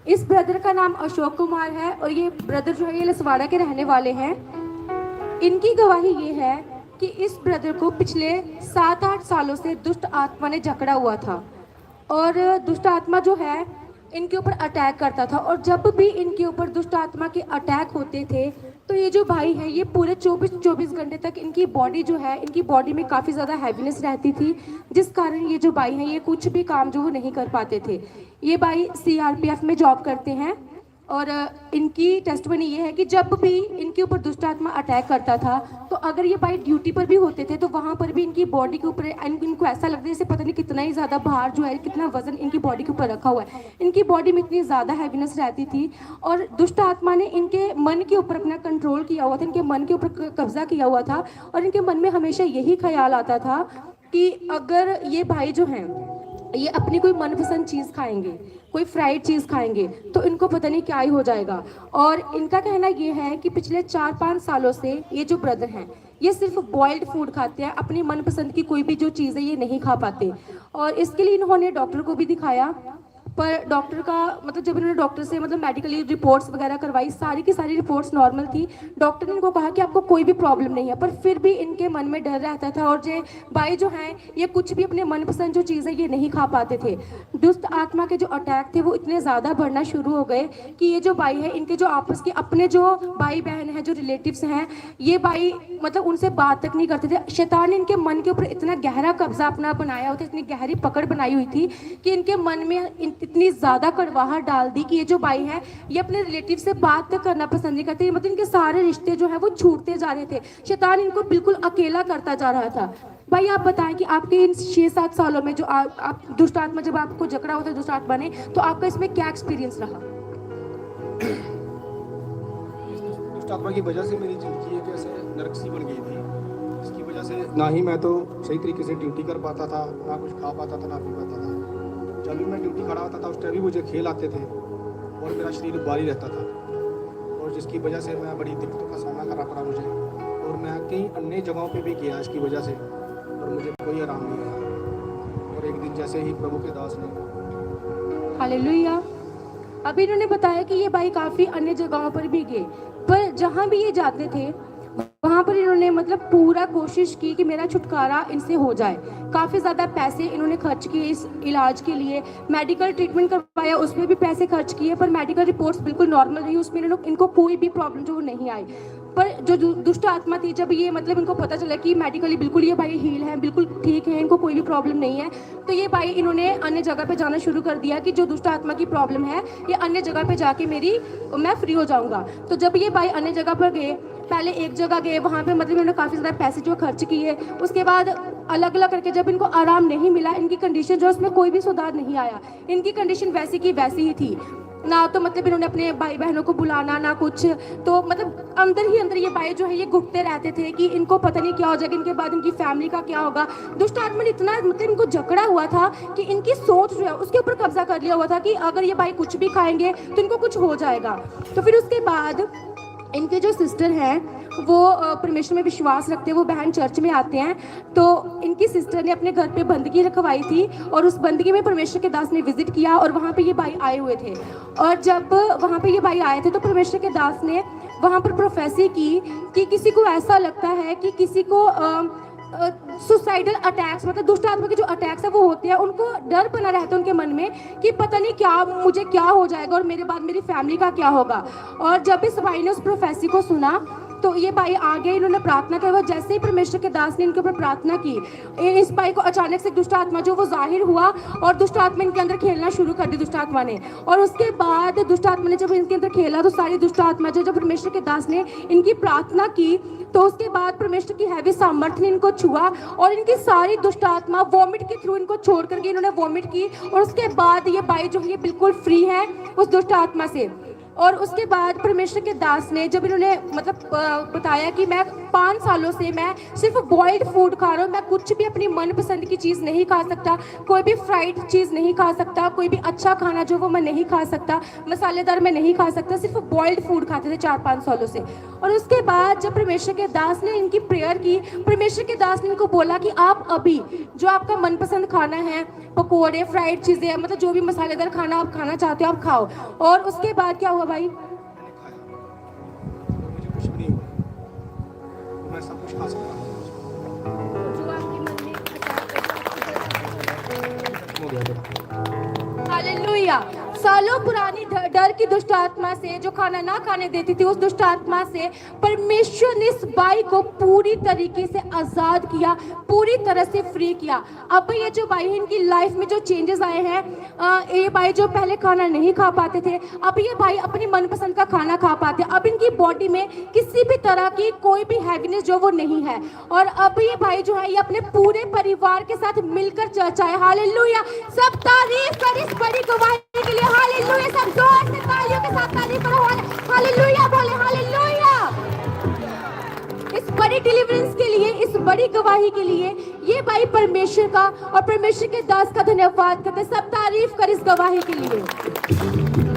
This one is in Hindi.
इस ब्रदर का नाम अशोक कुमार है और ये ब्रदर जो है ये लसवाड़ा के रहने वाले हैं। इनकी गवाही ये है कि इस ब्रदर को पिछले 7-8 सालों से दुष्ट आत्मा ने जकड़ा हुआ था और दुष्ट आत्मा जो है इनके ऊपर अटैक करता था। और जब भी इनके ऊपर दुष्ट आत्मा के अटैक होते थे तो ये जो भाई है ये पूरे 24 घंटे तक इनकी बॉडी जो है, इनकी बॉडी में काफ़ी ज़्यादा हैवीनेस रहती थी, जिस कारण ये जो भाई हैं ये कुछ भी काम जो वो नहीं कर पाते थे। ये भाई CRPF में जॉब करते हैं और इनकी टेस्टमनी ये है कि जब भी इनके ऊपर दुष्ट आत्मा अटैक करता था तो अगर ये भाई ड्यूटी पर भी होते थे तो वहाँ पर भी इनकी बॉडी के ऊपर इनको ऐसा लगता है जैसे पता नहीं कितना ही ज़्यादा भार जो है, कितना वजन इनकी बॉडी के ऊपर रखा हुआ है। इनकी बॉडी में इतनी ज़्यादा हैवीनेस रहती थी और दुष्ट आत्मा ने इनके मन के ऊपर अपना कंट्रोल किया हुआ था, इनके मन के ऊपर कब्जा किया हुआ था और इनके मन में हमेशा यही ख्याल आता था कि अगर ये भाई जो हैं ये अपनी कोई मनपसंद चीज़ खाएंगे, कोई फ्राइड चीज़ खाएंगे तो इनको पता नहीं क्या ही हो जाएगा। और इनका कहना ये है कि पिछले 4-5 सालों से ये जो ब्रदर हैं ये सिर्फ बॉइल्ड फूड खाते हैं, अपनी मनपसंद की कोई भी जो चीज़ है ये नहीं खा पाते। और इसके लिए इन्होंने डॉक्टर को भी दिखाया पर डॉक्टर का मतलब जब इन्होंने डॉक्टर से मतलब मेडिकली रिपोर्ट्स वगैरह करवाई, सारी की सारी रिपोर्ट्स नॉर्मल थी। डॉक्टर ने इनको कहा कि आपको कोई भी प्रॉब्लम नहीं है, पर फिर भी इनके मन में डर रहता था और ये भाई जो हैं ये कुछ भी अपने मनपसंद जो चीज़ है ये नहीं खा पाते थे। दुष्ट आत्मा के जो अटैक थे वो इतने ज़्यादा बढ़ना शुरू हो गए कि ये जो भाई है इनके जो आपस के अपने जो भाई बहन हैं, जो रिलेटिव्स हैं, ये भाई मतलब उनसे बात तक नहीं करते थे। शैतान ने इनके मन के ऊपर इतना गहरा कब्जा अपना बनाया हुआ था, इतनी गहरी पकड़ बनाई हुई थी कि इनके मन में इतनी ज़्यादा कड़वाहट डाल दी कि ये जो भाई हैं ये अपने रिलेटिव से बात तक करना पसंद नहीं करते। मतलब इनके सारे रिश्ते जो हैं वो छूटते जा रहे थे, शैतान इनको बिल्कुल अकेला करता जा रहा था। भाई आप बताएं कि आपके इन 6-7 सालों में जो आप दुष्ट आत्मा जब आपको जकड़ा होता है दुष्ट आत्मा ने, तो आपका इसमें क्या एक्सपीरियंस रहा? दुष्ट आत्मा की वजह से मेरी जिंदगी एक ऐसे नरक सी बन गई थी, इसकी वजह से ना ही मैं तो सही तरीके से ड्यूटी कर पाता था, ना कुछ खा पाता था, ना पी पाता था। जब भी मैं ड्यूटी खड़ा होता था उस टाइम भी मुझे खेल आते थे और मेरा शरीर भारी रहता था और जिसकी वजह से मैं बड़ी दिक्कतों का सामना करना पड़ा मुझे। और मैं कई अन्य जगहों पे भी गया इसकी वजह से और मुझे कोई आराम नहीं आया। और एक दिन जैसे ही प्रभु के दास ने हालेलुया। अभी इन्होंने बताया कि ये भाई काफ़ी अन्य जगहों पर भी गए, पर जहाँ भी ये जाते थे वहाँ पर इन्होंने मतलब पूरा कोशिश की कि मेरा छुटकारा इनसे हो जाए। काफ़ी ज़्यादा पैसे इन्होंने खर्च किए इस इलाज के लिए, मेडिकल ट्रीटमेंट करवाया उसमें भी पैसे खर्च किए, पर मेडिकल रिपोर्ट्स बिल्कुल नॉर्मल रही, उसमें इनको कोई भी प्रॉब्लम जो नहीं आई। पर जो दुष्ट आत्मा थी जब ये मतलब इनको पता चला कि मेडिकली बिल्कुल ये भाई हील है, बिल्कुल ठीक है, इनको कोई भी प्रॉब्लम नहीं है, तो ये भाई इन्होंने अन्य जगह पे जाना शुरू कर दिया कि जो दुष्ट आत्मा की प्रॉब्लम है ये अन्य जगह पे जाके मैं फ्री हो जाऊंगा। तो जब ये भाई अन्य जगह पर गए, पहले एक जगह गए, वहाँ पे मतलब इन्होंने काफ़ी ज़्यादा पैसे जो खर्च किए, उसके बाद अलग अलग करके जब इनको आराम नहीं मिला, इनकी कंडीशन जो उसमें कोई भी सुधार नहीं आया, इनकी कंडीशन वैसी की वैसी ही थी ना। तो मतलब इन्होंने अपने भाई बहनों को बुलाना ना कुछ, तो मतलब अंदर ही अंदर ये भाई जो है ये घुटते रहते थे कि इनको पता नहीं क्या हो जाएगा, इनके बाद इनकी फैमिली का क्या होगा। दुष्ट आत्मा ने इतना मतलब इनको जकड़ा हुआ था कि इनकी सोच जो है उसके ऊपर कब्जा कर लिया हुआ था कि अगर ये भाई कुछ भी खाएंगे तो इनको कुछ हो जाएगा। तो फिर उसके बाद इनके जो सिस्टर हैं वो परमेश्वर में विश्वास रखते हैं, वो बहन चर्च में आते हैं, तो इनकी सिस्टर ने अपने घर पे बंदगी रखवाई थी और उस बंदगी में परमेश्वर के दास ने विजिट किया और वहाँ पे ये भाई आए हुए थे। और जब वहाँ पे ये भाई आए थे तो परमेश्वर के दास ने वहाँ पर प्रोफेसी की कि किसी को ऐसा लगता है कि किसी को सुसाइडल अटैक्स मतलब दुष्ट आत्मा के जो अटैक्स है वो होते हैं, उनको डर बना रहता है उनके मन में कि पता नहीं क्या मुझे क्या हो जाएगा और मेरे बाद मेरी फैमिली का क्या होगा। और जब इस भाई ने उस प्रोफेसी को सुना तो ये भाई आगे इन्होंने प्रार्थना किया। जैसे ही परमेश्वर के दास ने इनके ऊपर प्रार्थना की, इस भाई को अचानक से दुष्ट आत्मा जो वो जाहिर हुआ और दुष्ट आत्मा इनके अंदर खेलना शुरू कर दी दुष्ट आत्मा ने। और उसके बाद दुष्ट आत्मा ने जब इनके अंदर खेला तो सारी दुष्ट आत्मा जो जब परमेश्वर के दास ने इनकी प्रार्थना की तो उसके बाद परमेश्वर की हैवी सामर्थ्य ने इनको छुआ और इनकी सारी दुष्ट आत्मा वॉमिट के थ्रू इनको छोड़ करके इन्होंने वॉमिट की और उसके बाद ये भाई जो है ये बिल्कुल फ्री है उस दुष्ट आत्मा से। और उसके बाद परमेश्वर के दास ने जब इन्होंने मतलब बताया कि मैं 5 सालों से मैं सिर्फ बॉइल्ड फूड खा रहा हूँ, मैं कुछ भी अपनी मनपसंद की चीज़ नहीं खा सकता, कोई भी फ्राइड चीज़ नहीं खा सकता, कोई भी अच्छा खाना जो वो मैं नहीं खा सकता, मसालेदार मैं नहीं खा सकता, सिर्फ बॉइल्ड फूड खाते थे 4-5 सालों से। और उसके बाद जब परमेश्वर के दास ने इनकी प्रेयर की, परमेश्वर के दास ने इनको बोला कि आप अभी जो आपका मनपसंद खाना है, पकोड़े, फ्राइड चीज़ें, मतलब जो भी मसालेदार खाना आप खाना चाहते हो आप खाओ। और उसके बाद क्या हुआ भाई? मैंने खाया और मुझे कुछ भी नहीं हुआ, तो मैं सब कुछ खा सकता हूँ। जो आपके मन में खत्म हो गया मेरा। हालेलुया। सालों पुरानी डर की दुष्ट आत्मा से, जो खाना ना खाने देती थी, उस दुष्ट आत्मा से परमेश्वर ने इस भाई को पूरी तरीके से आजाद किया, पूरी तरह से फ्री किया। अब ये जो भाई है, इनकी लाइफ में जो चेंजेस आए हैं, ये भाई जो पहले खाना नहीं खा पाते थे, अब ये भाई अपनी मनपसंद का खाना खा पाते। अब इनकी बॉडी में किसी भी तरह की कोई भी हैवीनेस जो वो नहीं है। और अब ये भाई जो है, ये अपने पूरे परिवार के साथ मिलकर चर्चा है। हालेलुया। सब तारीफ कर इस बड़ी गवाही के लिए। हालेलुया। सब जोर से तालियों के साथ तारीफ करो। हालेलुया बोले। हालेलुया। इस बड़ी डिलीवरेंस के लिए, इस बड़ी गवाही के लिए ये भाई परमेश्वर का और परमेश्वर के दास का धन्यवाद करते। सब तारीफ कर इस गवाही के लिए।